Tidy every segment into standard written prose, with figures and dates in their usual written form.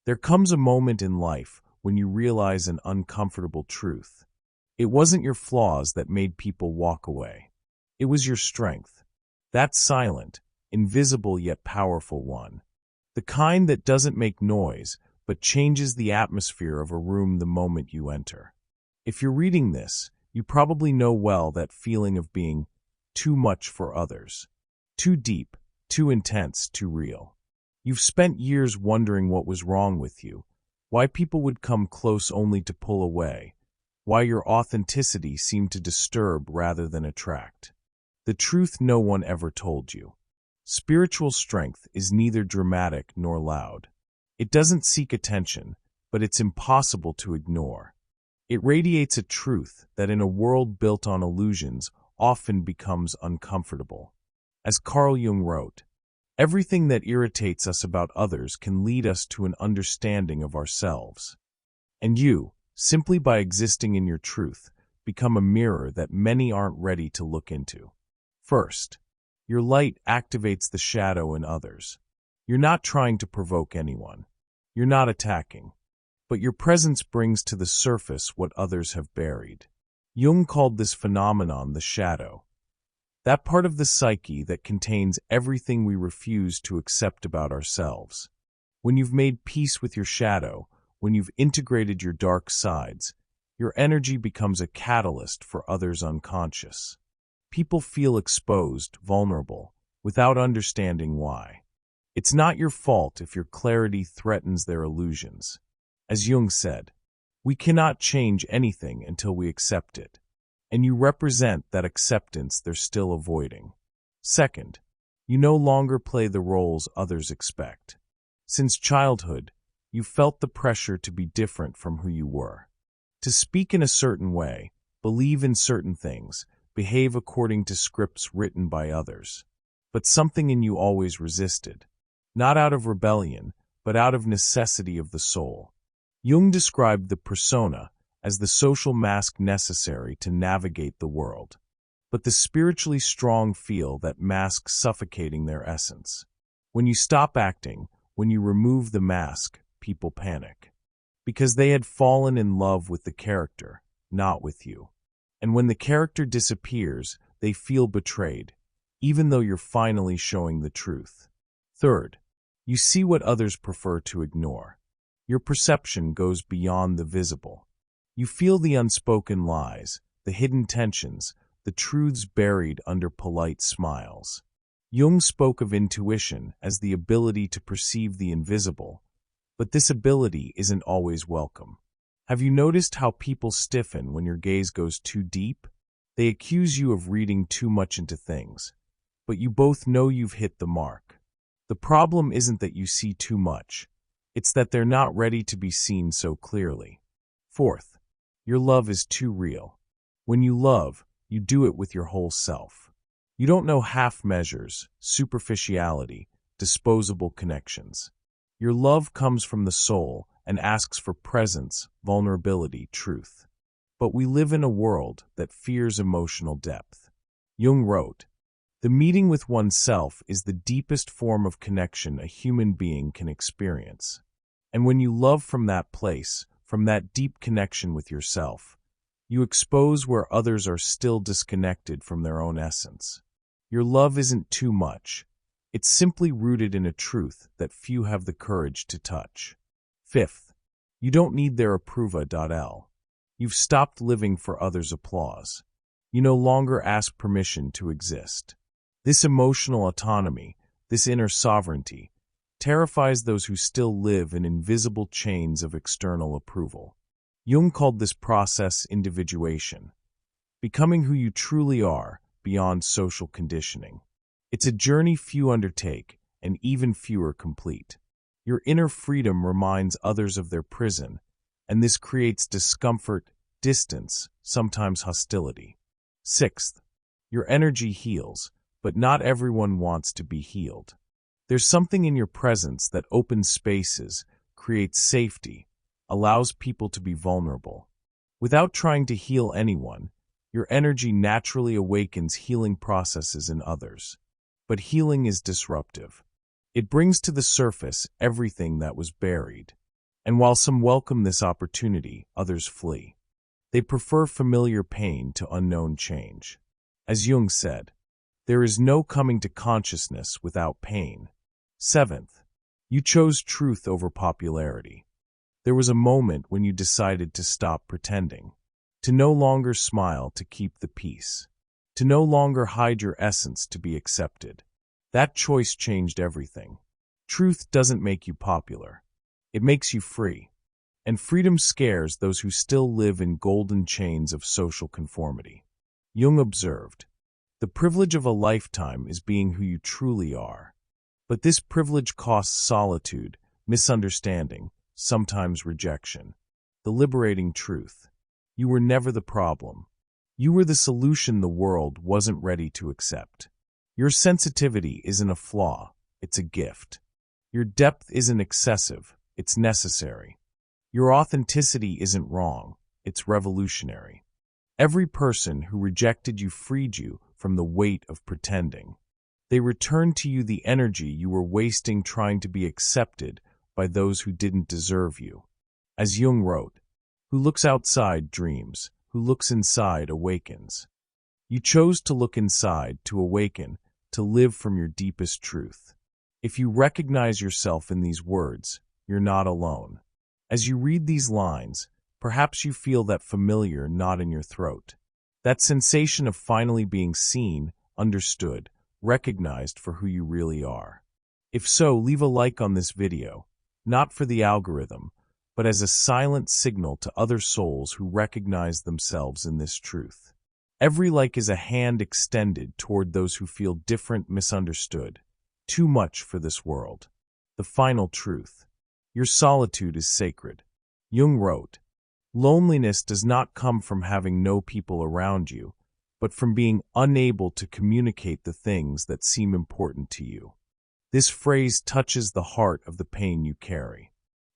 There comes a moment in life when you realize an uncomfortable truth. It wasn't your flaws that made people walk away. It was your strength. That silent, invisible yet powerful one. The kind that doesn't make noise, but changes the atmosphere of a room the moment you enter. If you're reading this, you probably know well that feeling of being too much for others. Too deep, too intense, too real. You've spent years wondering what was wrong with you, why people would come close only to pull away, why your authenticity seemed to disturb rather than attract. The truth no one ever told you. Spiritual strength is neither dramatic nor loud. It doesn't seek attention, but it's impossible to ignore. It radiates a truth that in a world built on illusions often becomes uncomfortable. As Carl Jung wrote, everything that irritates us about others can lead us to an understanding of ourselves. And you, simply by existing in your truth, become a mirror that many aren't ready to look into. First, your light activates the shadow in others. You're not trying to provoke anyone. You're not attacking. But your presence brings to the surface what others have buried. Jung called this phenomenon the shadow. That part of the psyche that contains everything we refuse to accept about ourselves. When you've made peace with your shadow, when you've integrated your dark sides, your energy becomes a catalyst for others unconscious. People feel exposed, vulnerable, without understanding why. It's not your fault if your clarity threatens their illusions. As Jung said, we cannot change anything until we accept it. And you represent that acceptance they're still avoiding. Second, you no longer play the roles others expect. Since childhood, you felt the pressure to be different from who you were. To speak in a certain way, believe in certain things, behave according to scripts written by others. But something in you always resisted. Not out of rebellion, but out of necessity of the soul. Jung described the persona as the social mask necessary to navigate the world. But the spiritually strong feel that mask suffocating their essence. When you stop acting, when you remove the mask, people panic. Because they had fallen in love with the character, not with you. And when the character disappears, they feel betrayed, even though you're finally showing the truth. Third, you see what others prefer to ignore. Your perception goes beyond the visible. You feel the unspoken lies, the hidden tensions, the truths buried under polite smiles. Jung spoke of intuition as the ability to perceive the invisible, but this ability isn't always welcome. Have you noticed how people stiffen when your gaze goes too deep? They accuse you of reading too much into things, but you both know you've hit the mark. The problem isn't that you see too much. It's that they're not ready to be seen so clearly. Fourth, your love is too real. When you love, you do it with your whole self. You don't know half measures, superficiality, disposable connections. Your love comes from the soul and asks for presence, vulnerability, truth. But we live in a world that fears emotional depth. Jung wrote, "The meeting with oneself is the deepest form of connection a human being can experience. And when you love from that place, from that deep connection with yourself, you expose where others are still disconnected from their own essence. Your love isn't too much. It's simply rooted in a truth that few have the courage to touch. Fifth, you don't need their approval. You've stopped living for others' applause. You no longer ask permission to exist. This emotional autonomy, this inner sovereignty, terrifies those who still live in invisible chains of external approval. Jung called this process individuation, becoming who you truly are beyond social conditioning. It's a journey few undertake, and even fewer complete. Your inner freedom reminds others of their prison, and this creates discomfort, distance, sometimes hostility. Sixth, your energy heals, but not everyone wants to be healed. There's something in your presence that opens spaces, creates safety, allows people to be vulnerable. Without trying to heal anyone, your energy naturally awakens healing processes in others. But healing is disruptive. It brings to the surface everything that was buried. And while some welcome this opportunity, others flee. They prefer familiar pain to unknown change. As Jung said, there is no coming to consciousness without pain. Seventh, you chose truth over popularity. There was a moment when you decided to stop pretending, to no longer smile to keep the peace, to no longer hide your essence to be accepted. That choice changed everything. Truth doesn't make you popular. It makes you free. And freedom scares those who still live in golden chains of social conformity. Jung observed, the privilege of a lifetime is being who you truly are. But this privilege costs solitude, misunderstanding, sometimes rejection. The liberating truth. You were never the problem. You were the solution the world wasn't ready to accept. Your sensitivity isn't a flaw, it's a gift. Your depth isn't excessive, it's necessary. Your authenticity isn't wrong, it's revolutionary. Every person who rejected you freed you from the weight of pretending. They returned to you the energy you were wasting trying to be accepted by those who didn't deserve you. As Jung wrote, who looks outside dreams, who looks inside awakens. You chose to look inside, to awaken, to live from your deepest truth. If you recognize yourself in these words, you're not alone. As you read these lines, perhaps you feel that familiar knot in your throat. That sensation of finally being seen, understood, recognized for who you really are. If so, leave a like on this video, not for the algorithm, but as a silent signal to other souls who recognize themselves in this truth. Every like is a hand extended toward those who feel different, misunderstood, too much for this world. The final truth. Your solitude is sacred. Jung wrote, loneliness does not come from having no people around you, but from being unable to communicate the things that seem important to you. This phrase touches the heart of the pain you carry.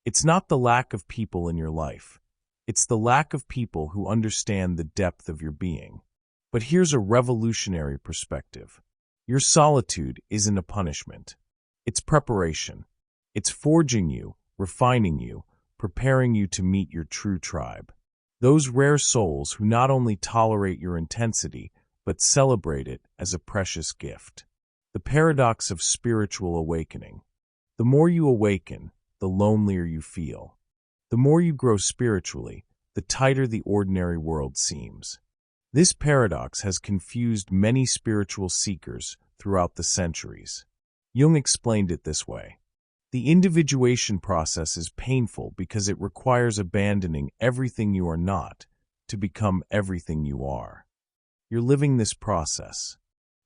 It's not the lack of people in your life. It's the lack of people who understand the depth of your being. But here's a revolutionary perspective. Your solitude isn't a punishment. It's preparation. It's forging you, refining you, preparing you to meet your true tribe. Those rare souls who not only tolerate your intensity, but celebrate it as a precious gift. The paradox of spiritual awakening. The more you awaken, the lonelier you feel. The more you grow spiritually, the tighter the ordinary world seems. This paradox has confused many spiritual seekers throughout the centuries. Jung explained it this way. The individuation process is painful because it requires abandoning everything you are not to become everything you are. You're living this process.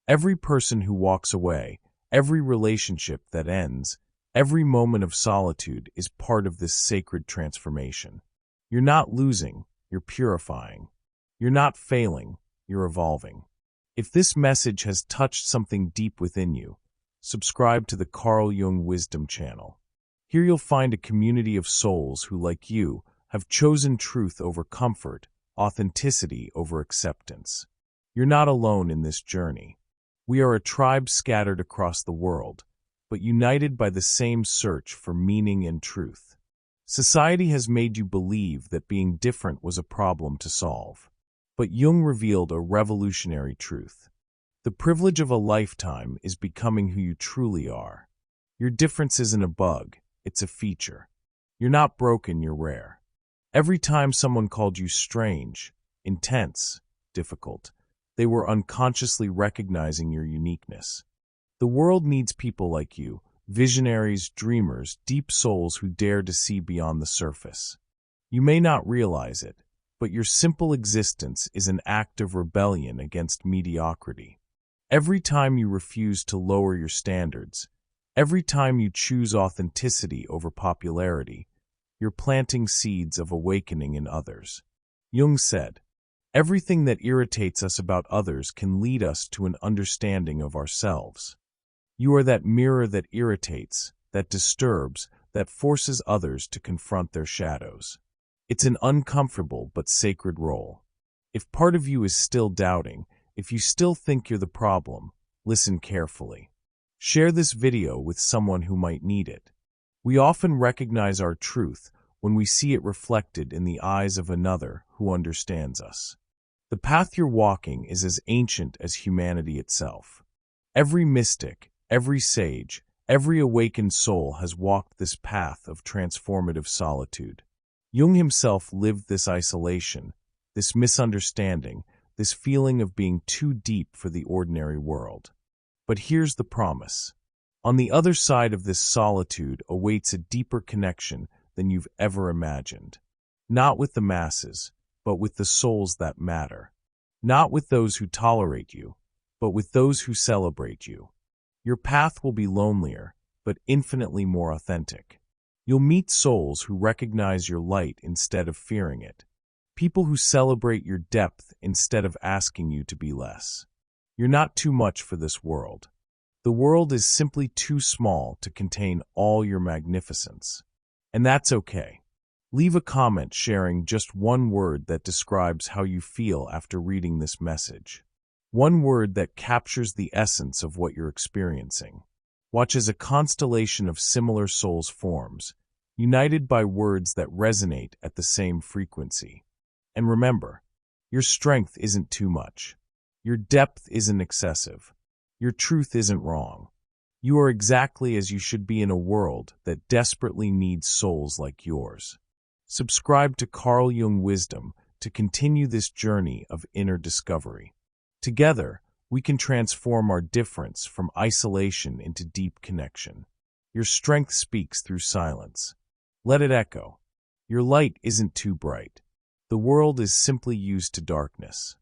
Every person who walks away, every relationship that ends, every moment of solitude is part of this sacred transformation. You're not losing, you're purifying. You're not failing, you're evolving. If this message has touched something deep within you, subscribe to the Carl Jung Wisdom channel. Here you'll find a community of souls who, like you, have chosen truth over comfort, authenticity over acceptance. You're not alone in this journey. We are a tribe scattered across the world, but united by the same search for meaning and truth. Society has made you believe that being different was a problem to solve. But Jung revealed a revolutionary truth. The privilege of a lifetime is becoming who you truly are. Your difference isn't a bug, it's a feature. You're not broken, you're rare. Every time someone called you strange, intense, difficult, they were unconsciously recognizing your uniqueness. The world needs people like you, visionaries, dreamers, deep souls who dare to see beyond the surface. You may not realize it, but your simple existence is an act of rebellion against mediocrity. Every time you refuse to lower your standards, every time you choose authenticity over popularity, you're planting seeds of awakening in others. Jung said, everything that irritates us about others can lead us to an understanding of ourselves. You are that mirror that irritates, that disturbs, that forces others to confront their shadows. It's an uncomfortable but sacred role. If part of you is still doubting, if you still think you're the problem, listen carefully. Share this video with someone who might need it. We often recognize our truth when we see it reflected in the eyes of another who understands us. The path you're walking is as ancient as humanity itself. Every mystic, every sage, every awakened soul has walked this path of transformative solitude. Jung himself lived this isolation, this misunderstanding, this feeling of being too deep for the ordinary world. But here's the promise. On the other side of this solitude awaits a deeper connection than you've ever imagined. Not with the masses, but with the souls that matter. Not with those who tolerate you, but with those who celebrate you. Your path will be lonelier, but infinitely more authentic. You'll meet souls who recognize your light instead of fearing it. People who celebrate your depth instead of asking you to be less. You're not too much for this world. The world is simply too small to contain all your magnificence. And that's okay. Leave a comment sharing just one word that describes how you feel after reading this message. One word that captures the essence of what you're experiencing. Watch as a constellation of similar souls forms, united by words that resonate at the same frequency. And remember, your strength isn't too much. Your depth isn't excessive. Your truth isn't wrong. You are exactly as you should be in a world that desperately needs souls like yours. Subscribe to Carl Jung Wisdom to continue this journey of inner discovery. Together, we can transform our difference from isolation into deep connection. Your strength speaks through silence. Let it echo. Your light isn't too bright. The world is simply used to darkness.